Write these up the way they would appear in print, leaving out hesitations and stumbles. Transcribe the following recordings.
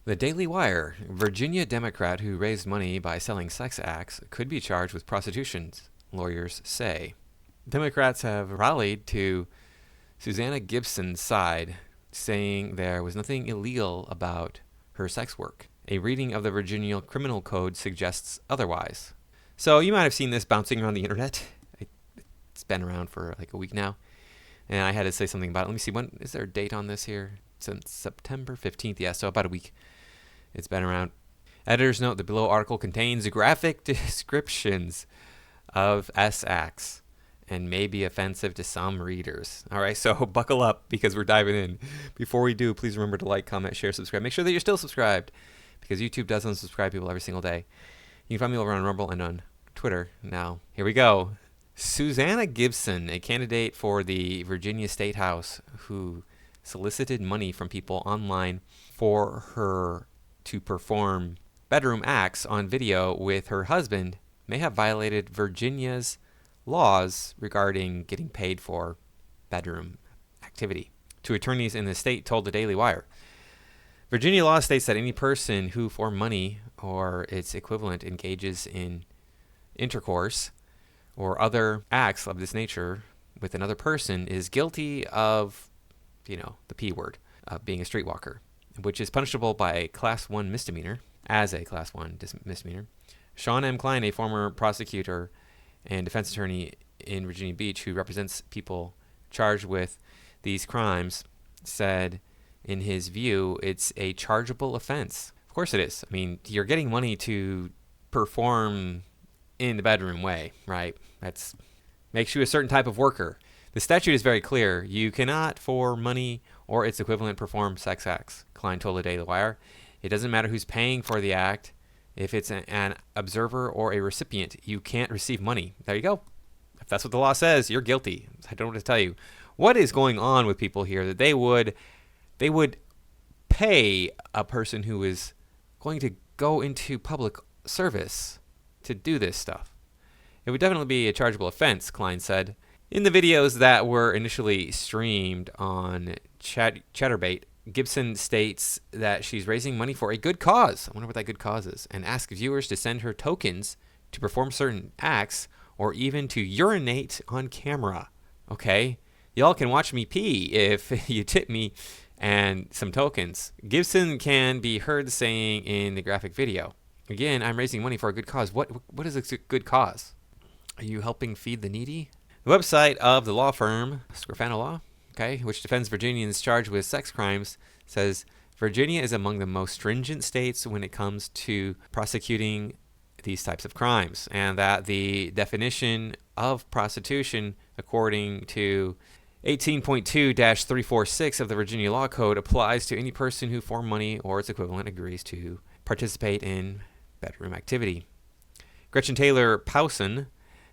The Daily Wire. Virginia Democrat who raised money by selling sex acts could be charged with prostitution, lawyers say. Democrats have rallied to Susanna Gibson's side, saying there was nothing illegal about her sex work. A reading of the Virginia Criminal Code suggests otherwise. So you might have seen this bouncing around the internet. It's been around for like a week now. And I had to say something about it. Let me see, when is there a date on this here? Since September 15th. Yeah, so about a week. It's been around. Editors note the below article contains graphic descriptions of S acts and may be offensive to some readers. All right, so buckle up because we're diving in. Before we do, please remember to like, comment, share, subscribe. Make sure that you're still subscribed because YouTube does unsubscribe people every single day. You can find me over on Rumble and on Twitter. Now, here we go. Susanna Gibson, a candidate for the Virginia State House who solicited money from people online for her to perform bedroom acts on video with her husband, may have violated Virginia's laws regarding getting paid for bedroom activity. Two attorneys in the state told the Daily Wire. Virginia law states that any person who for money or its equivalent engages in intercourse or other acts of this nature with another person is guilty of, the P word, of being a streetwalker, which is punishable by a Class 1 misdemeanor, as a Class 1 misdemeanor. Sean M. Klein, a former prosecutor and defense attorney in Virginia Beach who represents people charged with these crimes, said in his view it's a chargeable offense. Of course it is. I mean, you're getting money to perform in the bedroom way, right? That makes you a certain type of worker. The statute is very clear. You cannot, for money or its equivalent, perform sex acts, Klein told the Daily Wire. It doesn't matter who's paying for the act. If it's an observer or a recipient, you can't receive money. There you go. If that's what the law says, you're guilty. I don't know what to tell you. What is going on with people here that they would pay a person who is going to go into public service to do this stuff? It would definitely be a chargeable offense, Klein said. In the videos that were initially streamed on Chatterbait, Gibson states that she's raising money for a good cause. I wonder what that good cause is. And asks viewers to send her tokens to perform certain acts or even to urinate on camera. Okay? Y'all can watch me pee if you tip me and some tokens. Gibson can be heard saying in the graphic video, again, I'm raising money for a good cause. What is a good cause? Are you helping feed the needy? The website of the law firm, Scrofano Law, which defends Virginians charged with sex crimes, says Virginia is among the most stringent states when it comes to prosecuting these types of crimes, and that the definition of prostitution, according to 18.2-346 of the Virginia Law Code, applies to any person who for money or its equivalent agrees to participate in bedroom activity. Gretchen Taylor Powson,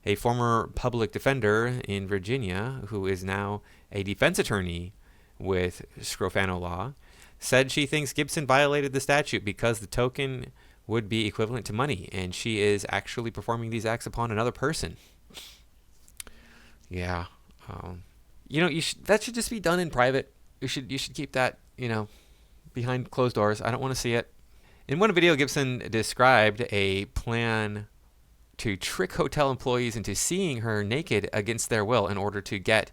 a former public defender in Virginia who is now a defense attorney with Scrofano Law, said she thinks Gibson violated the statute because the token would be equivalent to money, and she is actually performing these acts upon another person. Yeah. That should just be done in private. You should keep that, behind closed doors. I don't want to see it. In one video, Gibson described a plan to trick hotel employees into seeing her naked against their will in order to get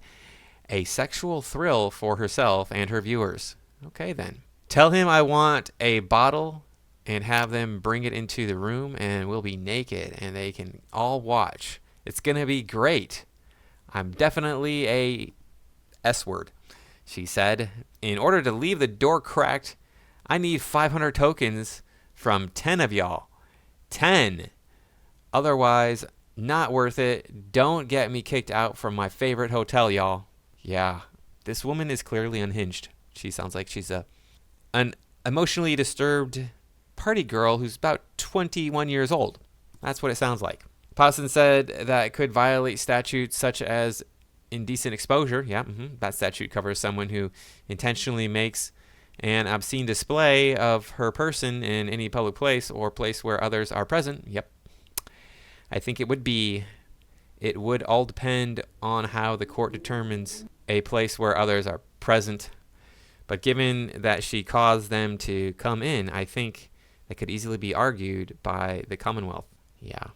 a sexual thrill for herself and her viewers. Okay, then. Tell him I want a bottle and have them bring it into the room and we'll be naked and they can all watch. It's going to be great. I'm definitely a S-word, she said. In order to leave the door cracked, I need 500 tokens from 10 of y'all. 10. Otherwise, not worth it. Don't get me kicked out from my favorite hotel, y'all. Yeah, this woman is clearly unhinged. She sounds like she's an emotionally disturbed party girl who's about 21 years old. That's what it sounds like. Pawson said that it could violate statutes such as indecent exposure. Yeah, that statute covers someone who intentionally makes an obscene display of her person in any public place or place where others are present. Yep. I think it would all depend on how the court determines a place where others are present. But given that she caused them to come in, I think that could easily be argued by the Commonwealth. Yeah.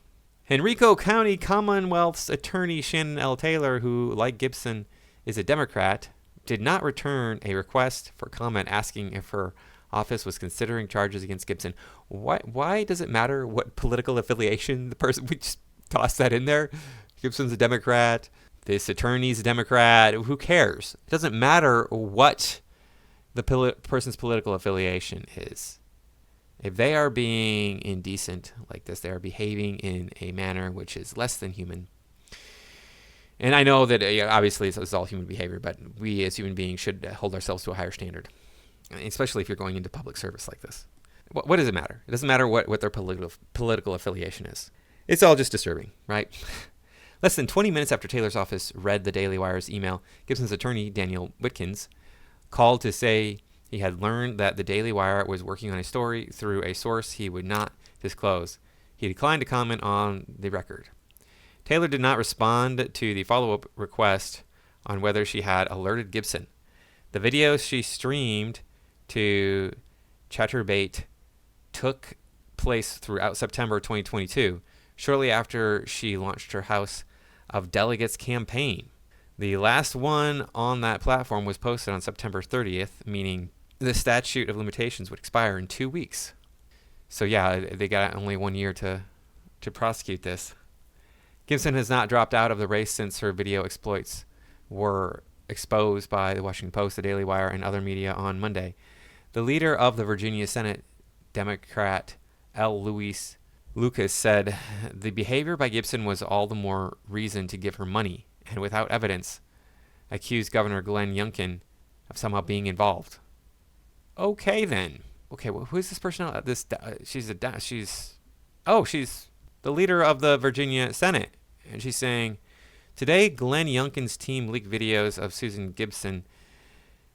Henrico County Commonwealth's attorney Shannon L. Taylor, who, like Gibson, is a Democrat, did not return a request for comment asking if her office was considering charges against Gibson. Why does it matter what political affiliation the person? We just toss that in there. Gibson's a Democrat. This attorney's a Democrat. Who cares? It doesn't matter what the person's political affiliation is. If they are being indecent like this, they are behaving in a manner which is less than human. And I know that obviously it's all human behavior, but we as human beings should hold ourselves to a higher standard, especially if you're going into public service like this. What does it matter? It doesn't matter what their political affiliation is. It's all just disturbing, right? Less than 20 minutes after Taylor's office read the Daily Wire's email, Gibson's attorney, Daniel Witkins, called to say he had learned that the Daily Wire was working on a story through a source he would not disclose. He declined to comment on the record. Taylor did not respond to the follow-up request on whether she had alerted Gibson. The video she streamed to Chaturbate took place throughout September 2022, shortly after she launched her House of Delegates campaign. The last one on that platform was posted on September 30th, meaning the statute of limitations would expire in 2 weeks. So yeah, they got only 1 year to prosecute this. Gibson has not dropped out of the race since her video exploits were exposed by the Washington Post, the Daily Wire, and other media on Monday. The leader of the Virginia Senate, Democrat L. Lucas, said the behavior by Gibson was all the more reason to give her money, and without evidence, accused Governor Glenn Youngkin of somehow being involved. Okay then. Okay, well, who is this person? She's the leader of the Virginia Senate, and she's saying, today Glenn Youngkin's team leaked videos of Susan Gibson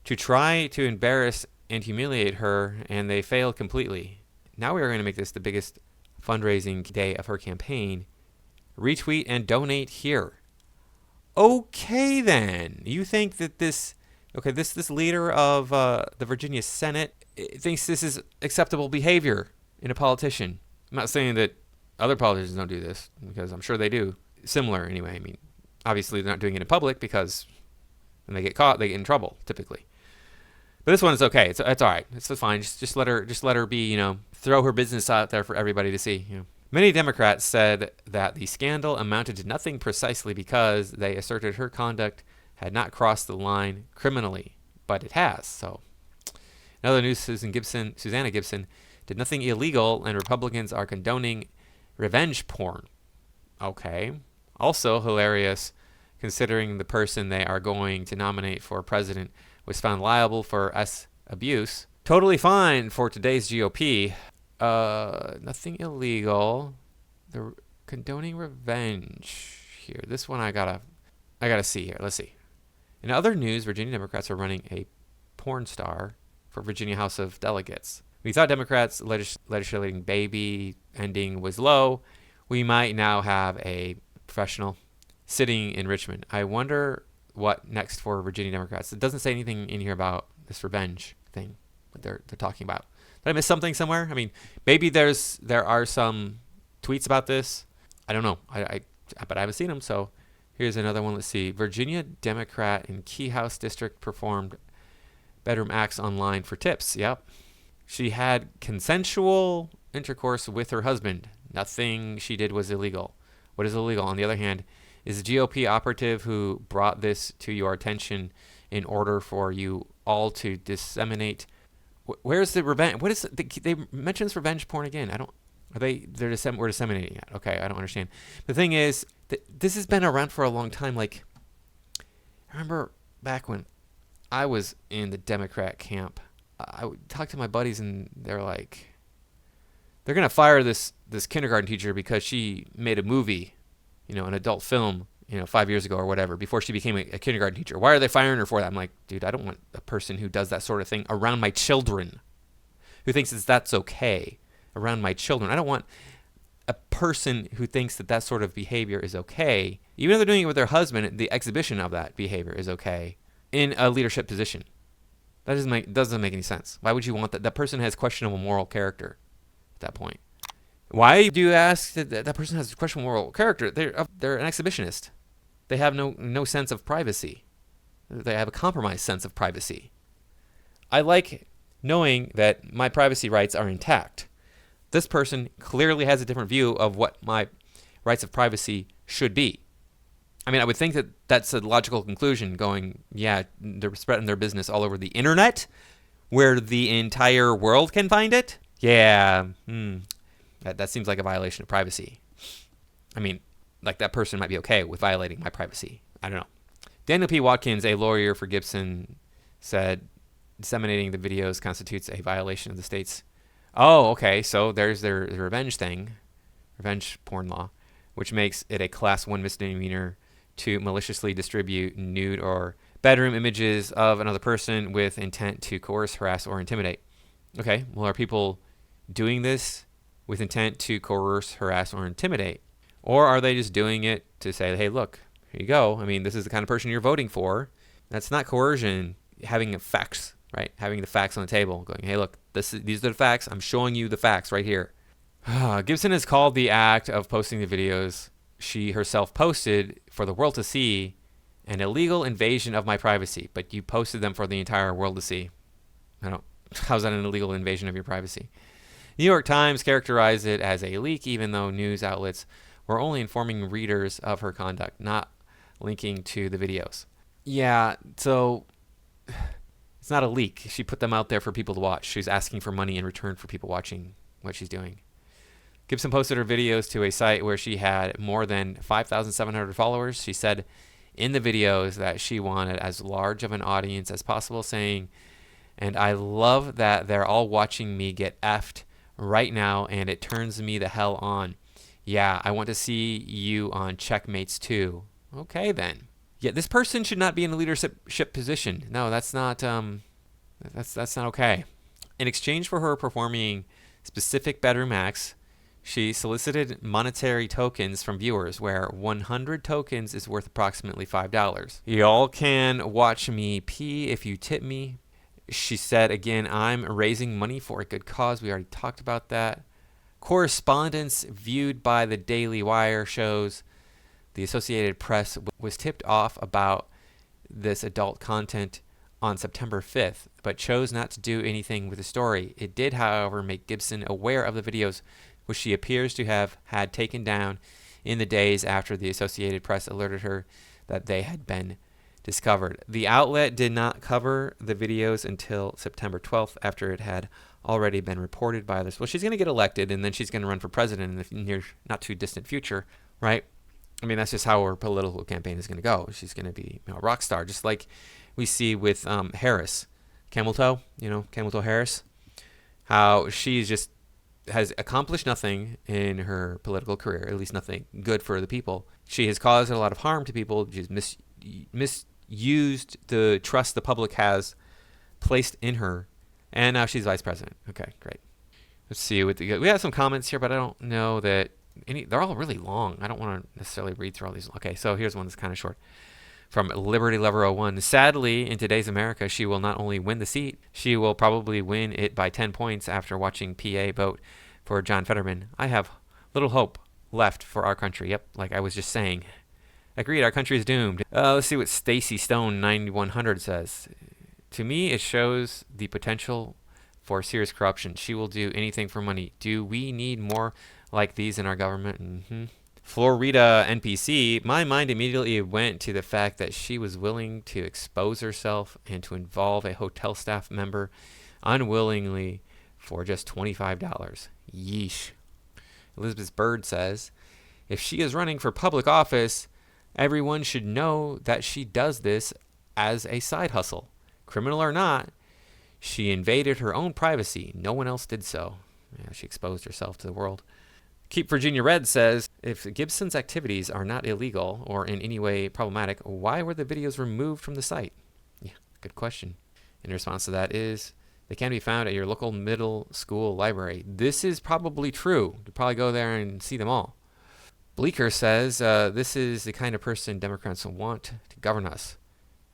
to try to embarrass and humiliate her, and they failed completely. Now we are going to make this the biggest fundraising day of her campaign. Retweet and donate here. Okay then. You think that this leader of the Virginia Senate thinks this is acceptable behavior in a politician. I'm not saying that other politicians don't do this, because I'm sure they do. Similar anyway. I mean, obviously they're not doing it in public because when they get caught, they get in trouble typically. But this one is okay. It's all right. It's fine. Just let her be. Throw her business out there for everybody to see. Many Democrats said that the scandal amounted to nothing precisely because they asserted her conduct had not crossed the line criminally, but it has. So, in other news, Susanna Gibson did nothing illegal, and Republicans are condoning revenge porn. Okay. Also hilarious, considering the person they are going to nominate for president was found liable for abuse. Totally fine for today's GOP. Nothing illegal. The condoning revenge here. This one I gotta see here. Let's see. In other news, Virginia Democrats are running a porn star for Virginia House of Delegates. We thought Democrats legislating baby ending was low. We might now have a professional sitting in Richmond. I wonder what next for Virginia Democrats. It doesn't say anything in here about this revenge thing, what they're talking about. Did I miss something somewhere? I mean, maybe there are some tweets about this. I don't know. But I haven't seen them. So here's another one. Let's see. Virginia Democrat in Key House District performed bedroom acts online for tips. Yep. She had consensual intercourse with her husband. Nothing she did was illegal. What is illegal, on the other hand, is the GOP operative who brought this to your attention in order for you all to disseminate. Where's the revenge? What is they mention this revenge porn again? We're disseminating it. Okay, I don't understand. The thing is, this has been around for a long time. Like, I remember back when I was in the Democrat camp, I would talk to my buddies, and they're like, they're gonna fire this kindergarten teacher because she made a movie, an adult film, 5 years ago or whatever, before she became a kindergarten teacher. Why are they firing her for that? I'm like, dude, I don't want a person who does that sort of thing around my children, who thinks that's okay around my children. I don't want a person who thinks that sort of behavior is okay, even if they're doing it with their husband, the exhibition of that behavior is okay in a leadership position. That doesn't make any sense. Why would you want that? That person has questionable moral character at that point. Why do you ask that person has questionable moral character? They're an exhibitionist. They have no sense of privacy. They have a compromised sense of privacy. I like knowing that my privacy rights are intact. This person clearly has a different view of what my rights of privacy should be. I mean, I would think that that's a logical conclusion going, yeah, they're spreading their business all over the internet where the entire world can find it. Yeah, that seems like a violation of privacy. I mean, like that person might be okay with violating my privacy. I don't know. Daniel P. Watkins, a lawyer for Gibson, said disseminating the videos constitutes a violation of the state's... Oh, okay, so there's their revenge thing, revenge porn law, which makes it a class 1 misdemeanor to maliciously distribute nude or bedroom images of another person with intent to coerce, harass, or intimidate. Okay, well, are people doing this with intent to coerce, harass, or intimidate? Or are they just doing it to say, hey, look, here you go. I mean, this is the kind of person you're voting for. That's not coercion. Having facts, right? Having the facts on the table. Going, hey, look, these are the facts. I'm showing you the facts right here. Gibson has called the act of posting the videos she herself posted for the world to see an illegal invasion of my privacy. But you posted them for the entire world to see. How's that an illegal invasion of your privacy? New York Times characterized it as a leak, even though news outlets were only informing readers of her conduct, not linking to the videos. Yeah, so it's not a leak. She put them out there for people to watch. She's asking for money in return for people watching what she's doing. Gibson posted her videos to a site where she had more than 5,700 followers. She said in the videos that she wanted as large of an audience as possible, saying, and I love that they're all watching me get effed right now, and it turns me the hell on. Yeah, I want to see you on Checkmates too. Okay, then. Yeah, this person should not be in a leadership position. No, that's not that's not okay. In exchange for her performing specific bedroom acts, she solicited monetary tokens from viewers, where 100 tokens is worth approximately $5. Y'all can watch me pee if you tip me. She said, again, I'm raising money for a good cause. We already talked about that. Correspondence viewed by the Daily Wire shows the Associated Press was tipped off about this adult content on September 5th, but chose not to do anything with the story. It did, however, make Gibson aware of the videos, which she appears to have had taken down in the days after the Associated Press alerted her that they had been discovered. The outlet did not cover the videos until September 12th, after it had already been reported by others. Well, she's going to get elected, and then she's going to run for president in the near, not too distant future, right? I mean, that's just how her political campaign is going to go. She's going to be a rock star, just like we see with Harris, Camel Toe Harris, how she just has accomplished nothing in her political career, at least nothing good for the people. She has caused a lot of harm to people. She's misused the trust the public has placed in her, and now she's vice president. Okay, great. Let's see. We have some comments here, but I don't know that they're all really long. I don't want to necessarily read through all these. Okay, so here's one that's kind of short. From Liberty Lover 01. Sadly, in today's America, she will not only win the seat, she will probably win it by 10 points after watching PA vote for John Fetterman. I have little hope left for our country. Yep, like I was just saying. Agreed, our country is doomed. Let's see what Stacy Stone 9100 says. To me, it shows the potential for serious corruption. She will do anything for money. Do we need more like these in our government? Florida NPC, my mind immediately went to the fact that she was willing to expose herself and to involve a hotel staff member unwillingly for just $25. Yeesh. Elizabeth Bird says, if she is running for public office, everyone should know that she does this as a side hustle. Criminal or not, she invaded her own privacy. No one else did so. Yeah, she exposed herself to the world. Keep Virginia Red says, if Gibson's activities are not illegal or in any way problematic, why were the videos removed from the site? Yeah, good question. In response to that is, they can be found at your local middle school library. This is probably true. You probably go there and see them all. Bleecker says, this is the kind of person Democrats want to govern us.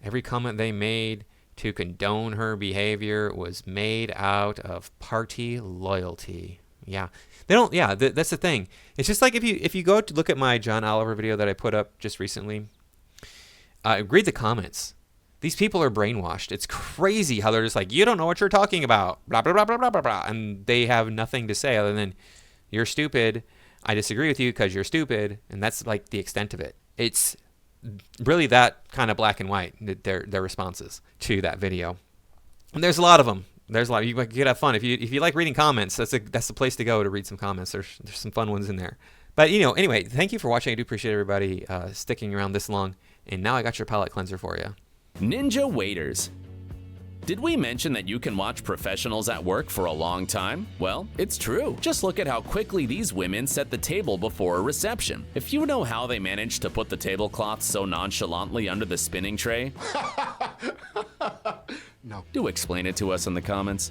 Every comment they made to condone her behavior was made out of party loyalty. Yeah. They don't, yeah, that's the thing. It's just like if you go to look at my John Oliver video that I put up just recently, read the comments. These people are brainwashed. It's crazy how they're just like, you don't know what you're talking about, blah, blah, blah, blah, blah, blah, blah. And they have nothing to say other than, you're stupid. I disagree with you because you're stupid. And that's like the extent of it. It's really that kind of black and white, their responses to that video. And there's a lot of them. There's a lot. You could have fun if you like reading comments. That's the place to go to read some comments. There's some fun ones in there. But anyway, thank you for watching. I do appreciate everybody sticking around this long. And now I got your palate cleanser for you. Ninja waiters. Did we mention that you can watch professionals at work for a long time? Well, it's true. Just look at how quickly these women set the table before a reception. If you know how they managed to put the tablecloth so nonchalantly under the spinning tray, No. do explain it to us in the comments.